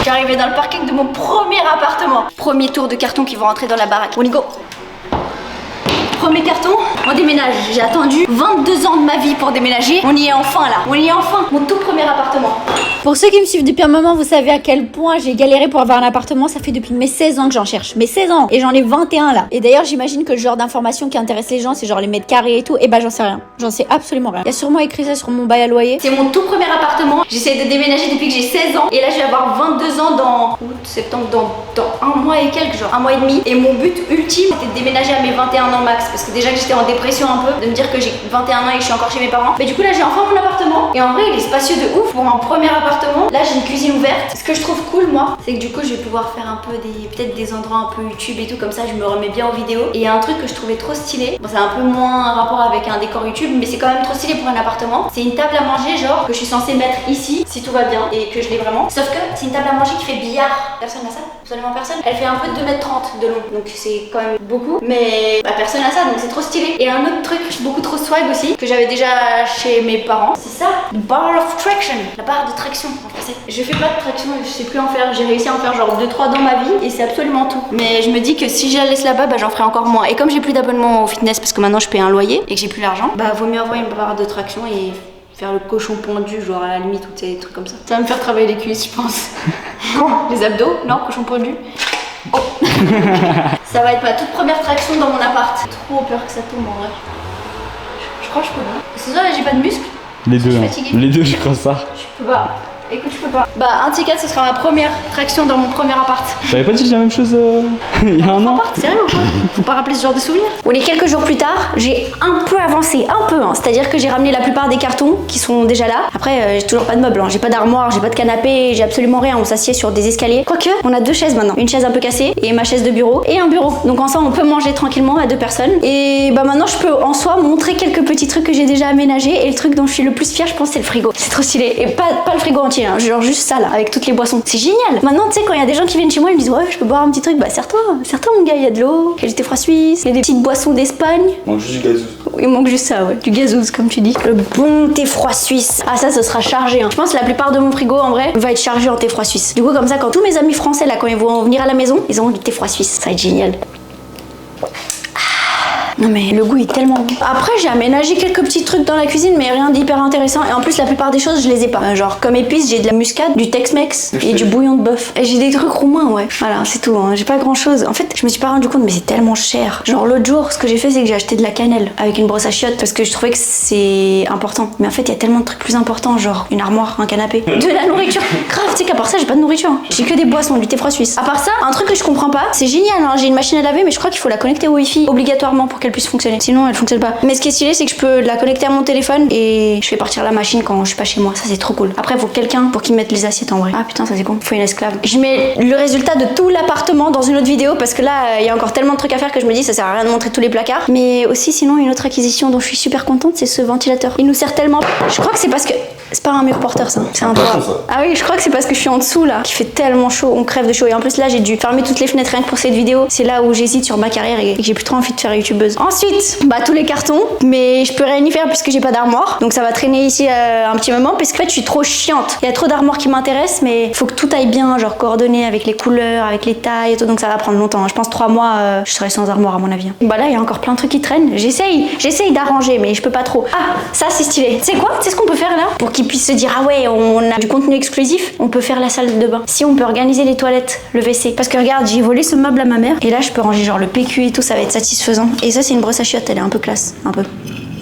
J'arrivais dans le parking de mon premier appartement. Premier tour de carton qui vont rentrer dans la baraque. On y go. Premier carton, on déménage. J'ai attendu 22 ans de ma vie pour déménager. On y est enfin là. On y est enfin. Mon tout premier appartement. Pour ceux qui me suivent depuis un moment, vous savez à quel point j'ai galéré pour avoir un appartement. Ça fait depuis mes 16 ans que j'en cherche. Mes 16 ans. Et j'en ai 21 là. Et d'ailleurs, j'imagine que le genre d'information qui intéresse les gens, c'est genre les mètres carrés et tout. Et bah, j'en sais rien. J'en sais absolument rien. Il y a sûrement écrit ça sur mon bail à loyer. C'est mon tout premier appartement. J'essaie de déménager depuis que j'ai 16 ans. Et là, je vais avoir 22 ans dans août, septembre, dans un mois et quelques, genre un mois et demi. Et mon but ultime, c'était de déménager à mes 21 ans max. Parce que déjà que j'étais en dépression un peu, de me dire que j'ai 21 ans et que je suis encore chez mes parents. Mais du coup, là, j'ai enfin mon appartement. Et en vrai, il est spacieux de ouf pour un premier appartement. Là, j'ai une cuisine ouverte. Ce que je trouve cool, moi, c'est que du coup, je vais pouvoir faire un peu peut-être des endroits un peu YouTube et tout. Comme ça, je me remets bien aux vidéos. Et il y a un truc que je trouvais trop stylé. Bon, c'est un peu moins un rapport avec un décor YouTube, mais c'est quand même trop stylé pour un appartement. C'est une table à manger, genre, que je suis censée mettre ici, si tout va bien et que je l'ai vraiment. Sauf que c'est une table à manger qui fait billard. Personne n'a ça? Absolument personne. Elle fait un peu 2,30 m de long. Donc c'est quand même beaucoup. Mais bah, personne n'a ça, donc c'est trop stylé. Et un autre truc, beaucoup trop swag aussi, que j'avais déjà chez mes parents, c'est ça, le bar of traction, la barre de traction en français. Je fais pas de traction, je sais plus en faire, j'ai réussi à en faire genre 2-3 dans ma vie et c'est absolument tout. Mais je me dis que si je la laisse là-bas, bah j'en ferai encore moins. Et comme j'ai plus d'abonnement au fitness parce que maintenant je paye un loyer et que j'ai plus l'argent, bah vaut mieux avoir une barre de traction et faire le cochon pendu, genre à la limite, ou des trucs comme ça. Ça va me faire travailler les cuisses, je pense. Les abdos, non, cochon pendu. Oh. Ça va être ma toute première traction dans mon appart. J'ai trop peur que ça tombe en vrai. Je crois que je peux pas. C'est ça, là j'ai pas de muscles. Les deux, hein. Les deux, je crois ça. Je peux pas. Écoute, je peux pas. Bah, un de ces quatre, ce sera ma première traction dans mon premier appart. J'avais pas dit la même chose il y a un an. Sérieux ou quoi? Faut pas rappeler ce genre de souvenir. On est quelques jours plus tard, j'ai un peu avancé, un peu, hein. C'est-à-dire que j'ai ramené la plupart des cartons qui sont déjà là. Après, j'ai toujours pas de meubles, hein. J'ai pas d'armoire, j'ai pas de canapé, j'ai absolument rien. On s'assied sur des escaliers. Quoique, on a deux chaises maintenant. Une chaise un peu cassée et ma chaise de bureau et un bureau. Donc ensemble, on peut manger tranquillement à deux personnes. Et bah maintenant, je peux en soi montrer quelques petits trucs que j'ai déjà aménagés. Et le truc dont je suis le plus fière, je pense, c'est le frigo. C'est trop stylé. Et pas le frigo entier, hein. Genre juste ça là, avec toutes les boissons. C'est génial. Maintenant, tu sais, quand il y a des gens qui viennent chez moi, ils me disent ouais, je peux boire un petit truc. Bah serre-toi mon gars, il y a de l'eau, il y a du thé froid suisse, il y a des petites boissons d'Espagne. Il manque juste du gazouz. Il manque juste ça, ouais. Du gazouz, comme tu dis. Le bon thé froid suisse. Ah, ça sera chargé, hein. Je pense que la plupart de mon frigo, en vrai, va être chargé en thé froid suisse. Du coup, comme ça, quand tous mes amis français, là, quand ils vont venir à la maison, ils auront du thé froid suisse. Ça va être génial. Non mais le goût est tellement bon. Après j'ai aménagé quelques petits trucs dans la cuisine mais rien d'hyper intéressant. Et en plus la plupart des choses je les ai pas. Genre comme épices j'ai de la muscade, du Tex-Mex et du bouillon de bœuf. Et j'ai des trucs roumains ouais. Voilà c'est tout hein. J'ai pas grand chose. En fait je me suis pas rendu compte mais c'est tellement cher. Genre l'autre jour ce que j'ai fait c'est que j'ai acheté de la cannelle avec une brosse à chiottes parce que je trouvais que c'est important. Mais en fait il y a tellement de trucs plus importants genre une armoire, un canapé, de la nourriture. Grave tu sais qu'à part ça j'ai pas de nourriture. J'ai que des boissons, du thé froid suisse. À part ça un truc que je comprends pas, c'est génial hein. J'ai une machine à laver mais je crois qu'il faut la connecter au wifi obligatoirement pour qu'elle puisse fonctionner. Sinon elle fonctionne pas. Mais ce qui est stylé c'est que je peux la connecter à mon téléphone et je fais partir la machine quand je suis pas chez moi. Ça c'est trop cool. Après il faut quelqu'un pour qu'il mette les assiettes en vrai. Ah putain ça c'est con. Faut une esclave. Je mets le résultat de tout l'appartement dans une autre vidéo parce que là il y a encore tellement de trucs à faire que je me dis ça sert à rien de montrer tous les placards. Mais aussi sinon une autre acquisition dont je suis super contente c'est ce ventilateur. Il nous sert tellement. Je crois que c'est parce que c'est pas un mur porteur ça. C'est un toit. Ah oui je crois que c'est parce que je suis en dessous là qui fait tellement chaud. On crève de chaud et en plus là j'ai dû fermer toutes les fenêtres rien que pour cette vidéo. C'est là où j'hésite sur ma carrière et que j'ai plus trop envie de faire youtubeuse. Ensuite bah tous les cartons mais je peux rien y faire puisque j'ai pas d'armoire donc ça va traîner ici un petit moment parce qu'en fait je suis trop chiante. Il y a trop d'armoires qui m'intéressent mais faut que tout aille bien genre coordonné avec les couleurs, avec les tailles et tout donc ça va prendre longtemps. Je pense 3 mois je serai sans armoire à mon avis. Bah là il y a encore plein de trucs qui traînent. J'essaye d'arranger mais je peux pas trop. Ah ça c'est stylé. C'est quoi? C'est ce qu'on peut faire là pour qu'ils puissent se dire ah ouais on a du contenu exclusif. On peut faire la salle de bain. Si on peut organiser les toilettes, le WC. Parce que regarde j'ai volé ce meuble à ma mère et là je peux ranger genre le PQ et tout ça va être satisfaisant. Et ça c'est une brosse à chiottes elle est un peu classe. Un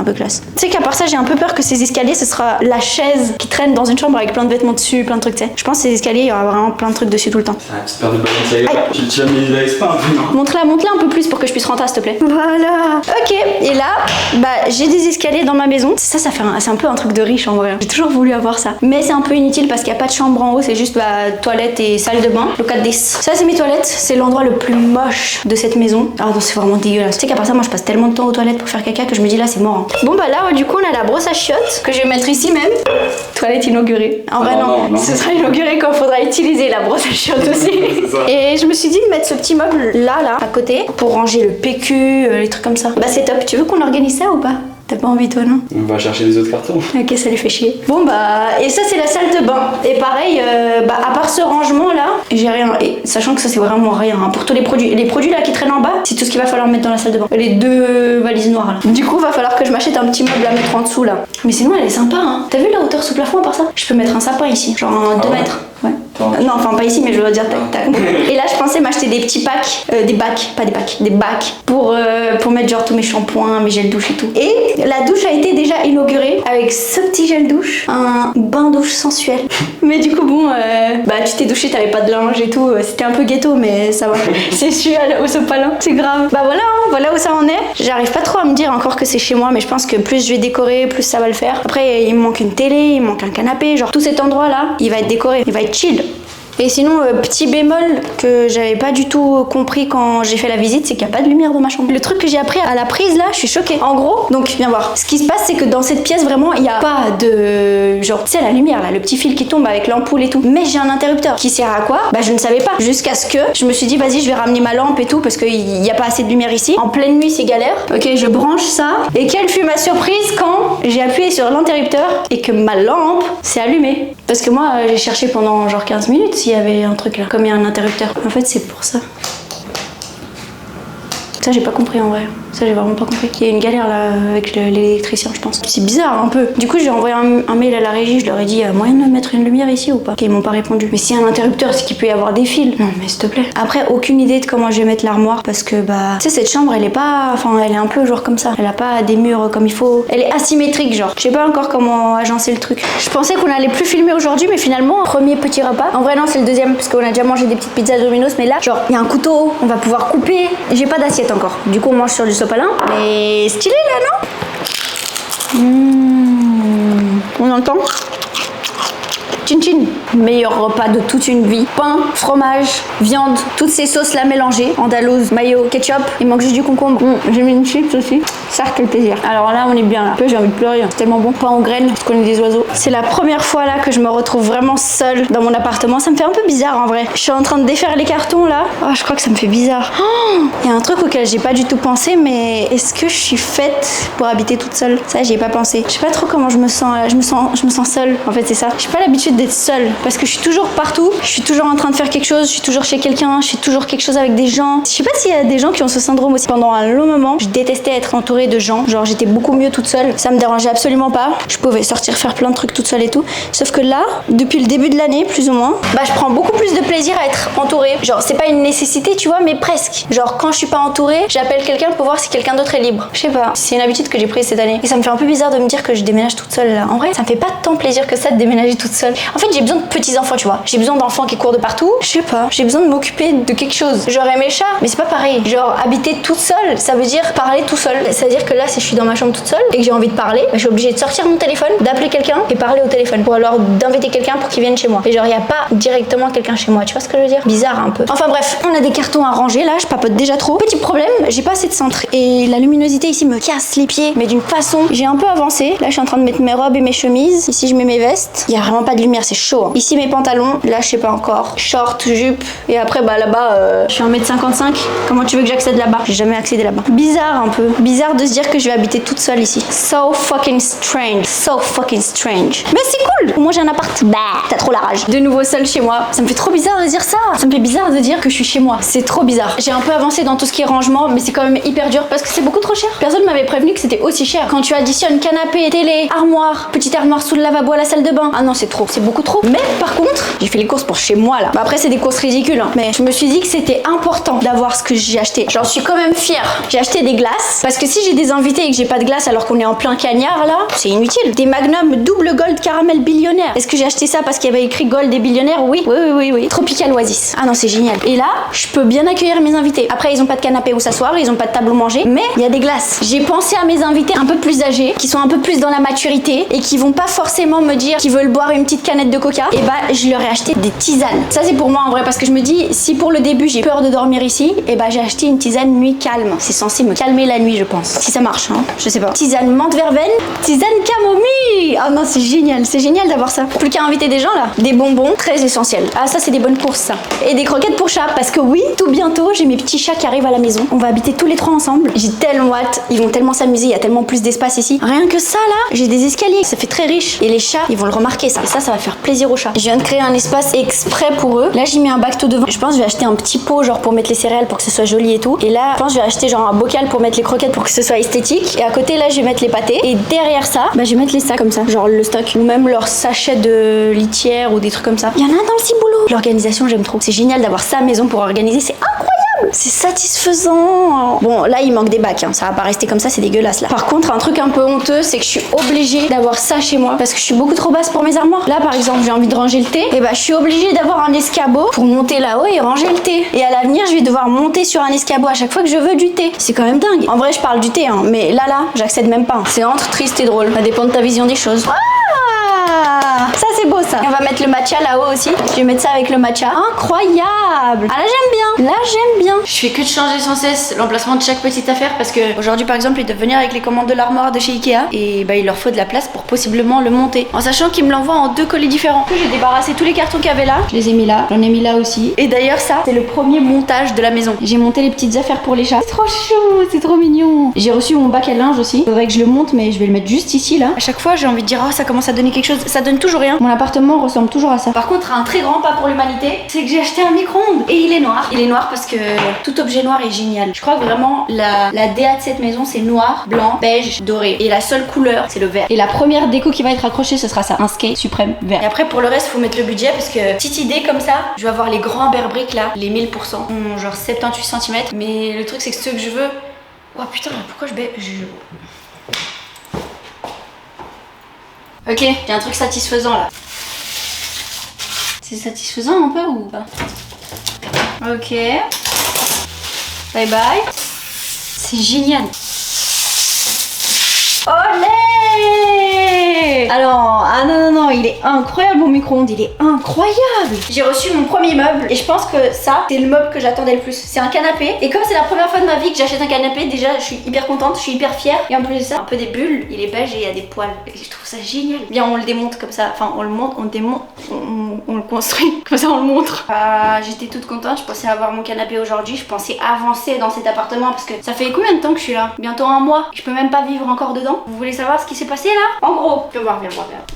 peu classe. Tu sais qu'à part ça, j'ai un peu peur que ces escaliers, ce sera la chaise qui traîne dans une chambre avec plein de vêtements dessus, plein de trucs, tu sais. Je pense que ces escaliers, il y aura vraiment plein de trucs dessus tout le temps. C'est la petite paire de Balenciaga. Tu l'as mis là, pas un peu, non? Montre-la un peu plus pour que je puisse rentrer, s'il te plaît. Voilà. Ok. Et là, bah, j'ai des escaliers dans ma maison. Ça fait c'est un peu un truc de riche en vrai. J'ai toujours voulu avoir ça. Mais c'est un peu inutile parce qu'il n'y a pas de chambre en haut, c'est juste bah, toilette et salle de bain. Le 4-10. Ça, c'est mes toilettes. C'est l'endroit le plus moche de cette maison. Ah non, c'est vraiment dégueulasse. Tu sais qu'à part ça, moi, je passe tellement de temps aux toilettes pour faire caca que je me dis là, c'est mort. Hein. Bon, bah là, du coup, on a la brosse à chiottes que je vais mettre ici même. Toilette inaugurée. En vrai, non. Ce sera inauguré quand il faudra utiliser la brosse à chiottes aussi. Et je me suis dit de mettre ce petit meuble là, à côté, pour ranger le PQ, les trucs comme ça. Bah, c'est top. Tu veux qu'on organise ça ou pas? T'as pas envie toi non? On va chercher les autres cartons. Ok ça lui fait chier. Bon bah et ça c'est la salle de bain. Et pareil bah à part ce rangement là, j'ai rien. Et sachant que ça c'est vraiment rien hein, pour tous les produits. Les produits là qui traînent en bas, c'est tout ce qu'il va falloir mettre dans la salle de bain. Les 2 valises noires là. Du coup, va falloir que je m'achète un petit meuble à mettre en dessous là. Mais sinon, elle est sympa hein. T'as vu la hauteur sous plafond à part ça? Je peux mettre un sapin ici, genre 2 mètres. Ouais. Non, enfin pas ici, mais je veux dire tac. Et là, je pensais m'acheter des petits packs, des bacs, pas des packs, des bacs pour mettre genre tous mes shampoings, mes gels douche et tout. Et la douche a été déjà inaugurée avec ce petit gel douche, un bain douche sensuel. Mais du coup, bon, bah tu t'es douché, t'avais pas de linge et tout, c'était un peu ghetto, mais ça va. C'est sûr, au sopalin, c'est grave. Bah voilà, hein, voilà où ça en est. J'arrive pas trop à me dire encore que c'est chez moi, mais je pense que plus je vais décorer, plus ça va le faire. Après, il me manque une télé, il me manque un canapé, genre tout cet endroit là, il va être décoré, il va être chill. Et sinon, petit bémol que j'avais pas du tout compris quand j'ai fait la visite, c'est qu'il n'y a pas de lumière dans ma chambre. Le truc que j'ai appris à la prise là, je suis choquée. En gros, donc viens voir. Ce qui se passe, c'est que dans cette pièce, vraiment, il n'y a pas de... Genre, tu sais, la lumière là, le petit fil qui tombe avec l'ampoule et tout. Mais j'ai un interrupteur qui sert à quoi? Bah, je ne savais pas. Jusqu'à ce que je me suis dit, vas-y, je vais ramener ma lampe et tout, parce qu'il n'y a pas assez de lumière ici. En pleine nuit, c'est galère. Ok, je branche ça. Et quelle fut ma surprise quand j'ai appuyé sur l'interrupteur et que ma lampe s'est allumée. Parce que moi, j'ai cherché pendant genre 15 minutes s'il y avait un truc là, comme il y a un interrupteur. En fait, c'est pour ça. Ça, j'ai pas compris en vrai. Ça, j'ai vraiment pas compris. Il y a une galère là avec l'électricien, je pense. C'est bizarre un peu. Du coup, j'ai envoyé un mail à la régie. Je leur ai dit, moyen de mettre une lumière ici ou pas? Ils m'ont pas répondu. Mais s'il y a un interrupteur, c'est qu'il peut y avoir des fils. Non, mais s'il te plaît. Après, aucune idée de comment je vais mettre l'armoire parce que bah, tu sais, cette chambre, elle est pas, enfin, elle est un peu genre comme ça. Elle a pas des murs comme il faut. Elle est asymétrique, genre. Je sais pas encore comment agencer le truc. Je pensais qu'on allait plus filmer aujourd'hui, mais finalement, premier petit repas. En vrai, non, c'est le deuxième parce qu'on a déjà mangé des petites pizzas Domino's, mais là, genre, il y a un couteau, on va pouvoir couper. J'ai pas d'assiette encore. Du coup, on mange sur du sopalin. Mais stylé là, non? On entend? Chin chin. Meilleur repas de toute une vie. Pain, fromage, viande, toutes ces sauces là mélangées. Andalouse, mayo, ketchup. Il manque juste du concombre. J'ai mis une chips aussi. Ça, quel plaisir. Alors là, on est bien là. J'ai envie de pleurer. C'est tellement bon. Pain aux graines, parce qu'on est des oiseaux. C'est la première fois là que je me retrouve vraiment seule dans mon appartement. Ça me fait un peu bizarre en vrai. Je suis en train de défaire les cartons là. Oh, je crois que ça me fait bizarre. Il y a un truc auquel j'ai pas du tout pensé, mais est-ce que je suis faite pour habiter toute seule? Ça, j'y ai pas pensé. Je sais pas trop comment je me sens. Je me sens seule. En fait, c'est ça. J'ai pas l'habitude d'être seule parce que je suis toujours partout. Je suis toujours en train de faire quelque chose. Je suis toujours chez quelqu'un. Je fais toujours quelque chose avec des gens. Je sais pas s'il y a des gens qui ont ce syndrome aussi. Pendant un long moment, je détestais être entourée de gens. Genre, j'étais beaucoup mieux toute seule. Ça me dérangeait absolument pas. Je pouvais sortir faire plein de trucs toute seule et tout. Sauf que là, depuis le début de l'année, plus ou moins, bah, je prends beaucoup plus de plaisir à être entourée. Genre, c'est pas une nécessité, tu vois, mais presque. Genre, quand je suis pas entourée, j'appelle quelqu'un pour voir si quelqu'un d'autre est libre. Je sais pas. C'est une habitude que j'ai prise cette année. Et ça me fait un peu bizarre de me dire que je déménage toute seule là. En vrai, ça me fait pas tant plaisir que ça de déménager toute seule. En fait, j'ai besoin de petits enfants, tu vois. J'ai besoin d'enfants qui courent de partout. Je sais pas. J'ai besoin de m'occuper de quelque chose. J'aurais mes chats, mais c'est pas pareil. Genre, habiter toute seule, ça veut dire parler tout seul. Ça veut dire que là, si je suis dans ma chambre toute seule et que j'ai envie de parler, bah, je suis obligée de sortir mon téléphone, d'appeler quelqu'un et parler au téléphone. Ou alors d'inviter quelqu'un pour qu'il vienne chez moi. Et genre, y a pas directement quelqu'un chez moi. Tu vois ce que je veux dire? Bizarre un peu. Enfin bref, on a des cartons à ranger là. Je papote déjà trop. Petit problème, j'ai pas assez de cintre. Et la luminosité ici me casse les pieds. Mais d'une façon, j'ai un peu avancé. Là, je suis en train de mettre mes robes et mes chemises. Ici, je mets mes vestes. Y a vraiment pas de lumière, c'est chaud. Hein. Ici, mes pantalons. Là, je sais pas encore. Short, jupe. Et après, bah là-bas, je suis 1m55. Comment tu veux que j'accède là-bas? J'ai jamais accédé là-bas. Bizarre un peu. Bizarre de se dire que je vais habiter toute seule ici. So fucking strange. So fucking strange. Mais c'est cool. Au moins, j'ai un appart. Bah, t'as trop la rage. De nouveau seule chez moi. Ça me fait trop bizarre de dire ça. Ça me fait bizarre de dire que je suis chez moi. C'est trop bizarre. J'ai un peu avancé dans tout ce qui est rangement, mais c'est quand même hyper dur parce que c'est beaucoup trop cher. Personne m'avait prévenu que c'était aussi cher. Quand tu additionnes canapé, télé, armoire, petite armoire sous le lavabo à la salle de bain. Ah non, c'est trop. C'est beaucoup trop. Mais par contre, j'ai fait les courses pour chez moi là. Bah, après, c'est des courses ridicules, hein. Mais je me suis dit que c'était important d'avoir ce que j'ai acheté. J'en suis quand même fière. J'ai acheté des glaces parce que si j'ai des invités et que j'ai pas de glace alors qu'on est en plein cagnard là, c'est inutile. Des Magnum double gold caramel billionnaire. Est-ce que j'ai acheté ça parce qu'il y avait écrit gold et billionnaire? Oui. Tropical Oasis. Ah non, c'est génial. Et là, je peux bien accueillir mes invités. Après, ils ont pas de canapé où s'asseoir, ils ont pas de table où manger, mais il y a des glaces. J'ai pensé à mes invités un peu plus âgés, qui sont un peu plus dans la maturité et qui vont pas forcément me dire qu'ils veulent boire une petite canette de coca. Et bah, je leur ai acheté des tisanes. Ça, c'est pour moi en vrai parce que je me dis, si pour le début j'ai peur de dormir ici, et bah j'ai acheté une tisane nuit calme. C'est censé me calmer la nuit, je pense. Si ça marche, hein, je sais pas. Tisane menthe verveine, tisane camomille. Oh non, c'est génial d'avoir ça. Plus qu'à inviter des gens là. Des bonbons, très essentiels. Ah, ça, c'est des bonnes courses, ça. Et des croquettes pour chat, parce que oui, tout bientôt, j'ai mes petits chats qui arrivent à la maison. On va habiter tous les trois ensemble. J'ai tellement hâte. Ils vont tellement s'amuser. Il y a tellement plus d'espace ici. Rien que ça là, j'ai des escaliers. Ça fait très riche. Et les chats, ils vont le remarquer ça. Et ça va faire plaisir aux chats. chats. Je viens de créer un espace exprès pour eux. Là, j'y mets un bac tout devant. Je pense que je vais acheter un petit pot genre pour mettre les céréales pour que ce soit joli et tout. Et là, je pense que je vais acheter genre un bocal pour mettre les croquettes pour que ce soit esthétique. Et à côté, là, je vais mettre les pâtés. Et derrière ça, bah, je vais mettre les sacs comme ça, genre le stock. Ou même leurs sachets de litière ou des trucs comme ça. Il y en a un dans le ciboulot. L'organisation, j'aime trop. C'est génial d'avoir sa maison pour organiser. C'est incroyable. C'est satisfaisant. Bon, là, il manque des bacs. Hein. Ça va pas rester comme ça, c'est dégueulasse là. Par contre, un truc un peu honteux, c'est que je suis obligée d'avoir ça chez moi parce que je suis beaucoup trop basse pour mes armoires. Là, par exemple, j'ai envie de ranger le thé. Et bah, je suis obligée d'avoir un escabeau pour monter là-haut et ranger le thé. Et à l'avenir, je vais devoir monter sur un escabeau à chaque fois que je veux du thé. C'est quand même dingue. En vrai, je parle du thé, hein, mais là, j'accède même pas. C'est entre triste et drôle. Ça dépend de ta vision des choses. Ça c'est beau ça. Et on va mettre le matcha là-haut aussi. Je vais mettre ça avec le matcha. Incroyable. Ah là j'aime bien. Là j'aime bien. Je fais que de changer sans cesse l'emplacement de chaque petite affaire parce que aujourd'hui par exemple ils doivent venir avec les commandes de l'armoire de chez Ikea et bah il leur faut de la place pour possiblement le monter. En sachant qu'ils me l'envoient en 2 colis différents. J'ai débarrassé tous les cartons qu'il y avait là. Je les ai mis là. J'en ai mis là aussi. Et d'ailleurs ça c'est le premier montage de la maison. J'ai monté les petites affaires pour les chats. C'est trop chou. C'est trop mignon. J'ai reçu mon bac à linge aussi. Faudrait que je le monte mais je vais le mettre juste ici là. À chaque fois j'ai envie de dire oh ça commence à donner quelque chose. Ça donne toujours rien. Mon appartement ressemble toujours à ça. Par contre, un très grand pas pour l'humanité, c'est que j'ai acheté un micro-ondes. Et il est noir. Il est noir parce que tout objet noir est génial. Je crois que vraiment la DA de cette maison, c'est noir, blanc, beige, doré. Et la seule couleur, c'est le vert. Et la première déco qui va être accrochée, ce sera ça. Un skate suprême vert. Et après, pour le reste, faut mettre le budget parce que petite idée comme ça, je vais avoir les grands bear bricks là, les 1000%. Genre 78 cm. Mais le truc, c'est que ceux que je veux. Oh putain, pourquoi je baisse. Ok, j'ai un truc satisfaisant là. C'est satisfaisant un peu ou pas? Ok. Bye bye. C'est génial. Olé! Alors, ah non, il est incroyable mon micro-ondes, il est incroyable! J'ai reçu mon premier meuble et je pense que ça, c'est le meuble que j'attendais le plus. C'est un canapé et comme c'est la première fois de ma vie que j'achète un canapé, déjà je suis hyper contente, je suis hyper fière. Et en plus de ça, un peu des bulles, il est beige et il y a des poils. Et je trouve ça génial. Bien, on le démonte comme ça, enfin on le monte, on le démonte, on le construit, comme ça on le montre. J'étais toute contente, je pensais avoir mon canapé aujourd'hui, je pensais avancer dans cet appartement parce que ça fait combien de temps que je suis là? Bientôt un mois. Je peux même pas vivre encore dedans. Vous voulez savoir ce qui s'est passé là? En gros, viens voir.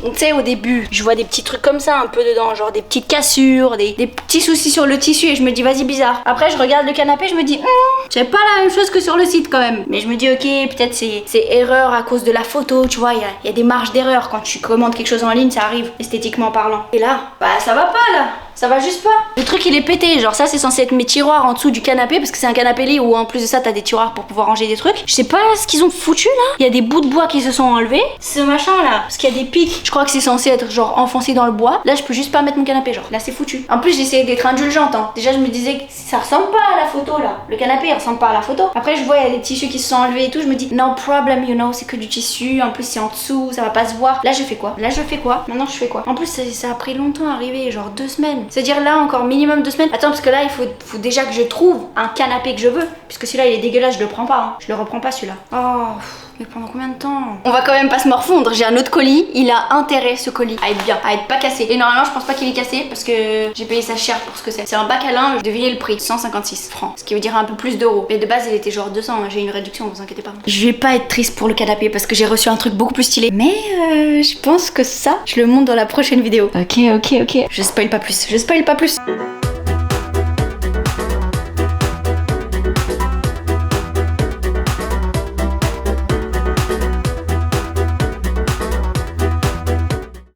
Donc tu sais au début, je vois des petits trucs comme ça un peu dedans, genre des petites cassures, des petits soucis sur le tissu et je me dis vas-y bizarre. Après je regarde le canapé, je me dis c'est pas la même chose que sur le site quand même. Mais je me dis ok, peut-être c'est erreur à cause de la photo, tu vois, il y a des marges d'erreur quand tu commandes quelque chose en ligne, ça arrive esthétiquement parlant. Et là, bah ça va pas là. Ça va juste pas. Le truc il est pété, genre ça c'est censé être mes tiroirs en dessous du canapé parce que c'est un canapé lit où en plus de ça t'as des tiroirs pour pouvoir ranger des trucs. Je sais pas ce qu'ils ont foutu là. Il y a des bouts de bois qui se sont enlevés. Ce machin là, parce qu'il y a des pics. Je crois que c'est censé être genre enfoncé dans le bois. Là je peux juste pas mettre mon canapé genre. Là c'est foutu. En plus j'essayais d'être indulgente hein. Déjà je me disais que ça ressemble pas à la photo là. Le canapé il ressemble pas à la photo. Après je vois il y a des tissus qui se sont enlevés et tout. Je me dis no problem you know, c'est que du tissu. En plus c'est en dessous, ça va pas se voir. Là je fais quoi? Maintenant je fais quoi? En plus ça a pris longtemps à arriver, genre 2 semaines. C'est-à-dire là encore minimum 2 semaines. Attends parce que là il faut déjà que je trouve un canapé que je veux. Puisque celui-là il est dégueulasse, je le prends pas hein. Je le reprends pas celui-là. Oh mais pendant combien de temps? On va quand même pas se morfondre. J'ai un autre colis, il a intérêt ce colis à être bien, à être pas cassé. Et normalement je pense pas qu'il est cassé parce que j'ai payé ça cher pour ce que c'est. C'est un bac à linge, devinez le prix, 156 francs. Ce qui veut dire un peu plus d'euros. Mais de base il était genre 200, hein. J'ai une réduction, vous inquiétez pas. Je vais pas être triste pour le canapé parce que j'ai reçu un truc beaucoup plus stylé. Mais je pense que ça, je le montre dans la prochaine vidéo. Ok. Je spoil pas plus.